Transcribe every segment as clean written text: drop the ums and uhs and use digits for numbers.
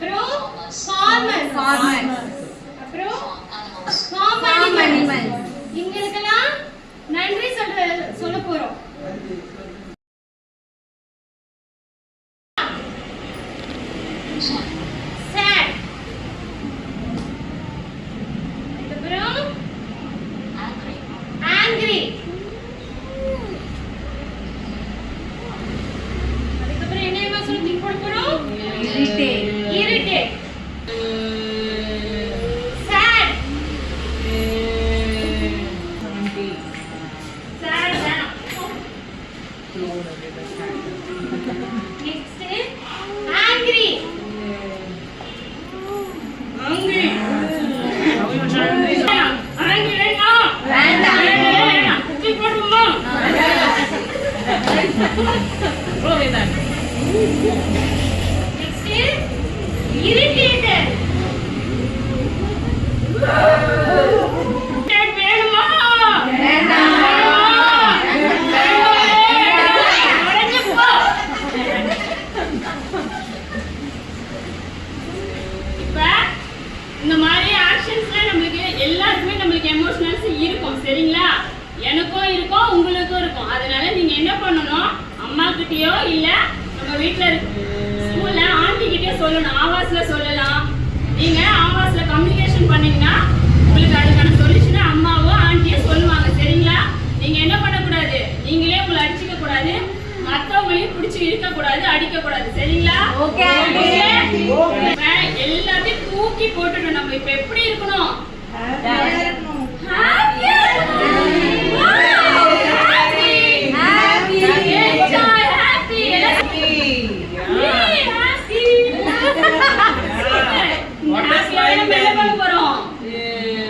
அப்புறம் farmers அப்புறம் farm animals இங்களுக்கெல்லாம் நன்றி சொல்ல போறோம். sad அப்புறம் angry அதுக்கப்புறம் என்ன சொல்லி போட போறோம்? irritate sad next angry next irritated இந்த மாதிரி ஆக்ஷன்ஸ்ல நமக்கு எல்லாருக்குமே நமக்கு எமோஷனல்ஸ் இருக்கும். சரிங்களா? எனக்கும் இருக்கும், உங்களுக்கும் இருக்கும். அதனால நீங்க என்ன பண்ணணும், அம்மா கிட்டயோ இல்ல நம்ம வீட்ல ஸ்கூல்ல ஆண்டி கிட்டே சொல்லணும். ஆவாஸ்ல சொல்லலாம். நீங்க ஆவாஸ்ல கம்யூனிகேஷன் பண்ணீங்கன்னா உங்களுக்கு அதுக்கான சொல்யூஷனை அம்மாவோ ஆண்டியோ சொல்லுவாங்க. சரிங்களா? நீங்க என்ன பண்ணக்கூடாது, நீங்களே உங்களை அடிச்சுக்க கூடாது, மற்றவங்களையும் பிடிச்சி இருக்க கூடாது, அடிக்க கூடாது. சரிங்களா? எல்லாத்தையும் தூக்கி போட்டுடும். நம்ம இப்ப எப்படி இருக்கணும்?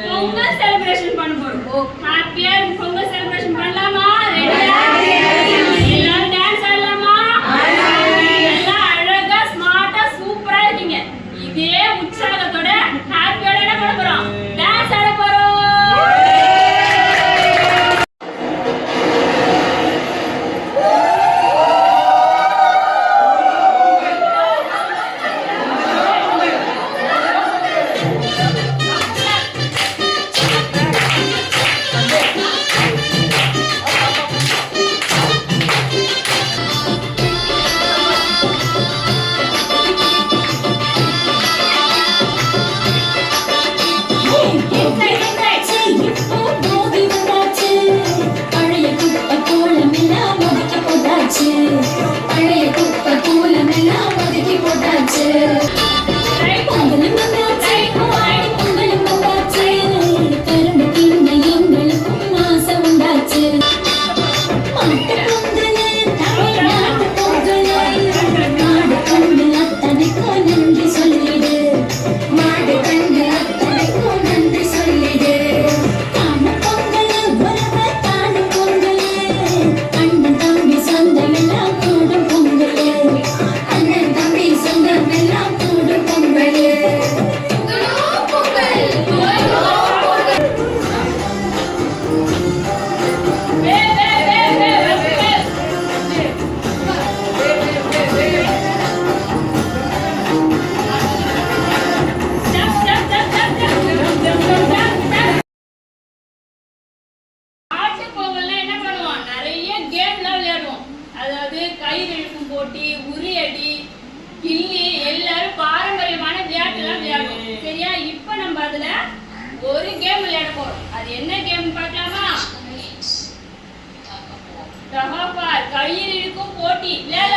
பொங்கல் செலிப்ரேஷன் பண்ண போறோம். ஹாப்பியா பொங்கல் செலிப்ரேஷன் பண்ணலாமா? எல்லாரும் டான்ஸ் ஆடலாமா? எல்லாம் அழகா ஸ்மார்ட்டா சூப்பரா இருக்கீங்க. இதே உற்சாகத்தோட ஹாப்பியோட என்ன பண்ண போறோம்? டான்ஸ் ஆட போறோம். போட்டி, உரியடி, கில்லி எல்லாரும் பாரம்பரியமான விளையாட்டுலாம் விளையாடுவோம். சரியா? இப்போ நம்ம அதுல ஒரு கேம் விளையாட போறோம். அது என்ன கேம் பார்க்கலாமா? தகப்பார் கயிறு இழுக்கும் போட்டி. விளையாட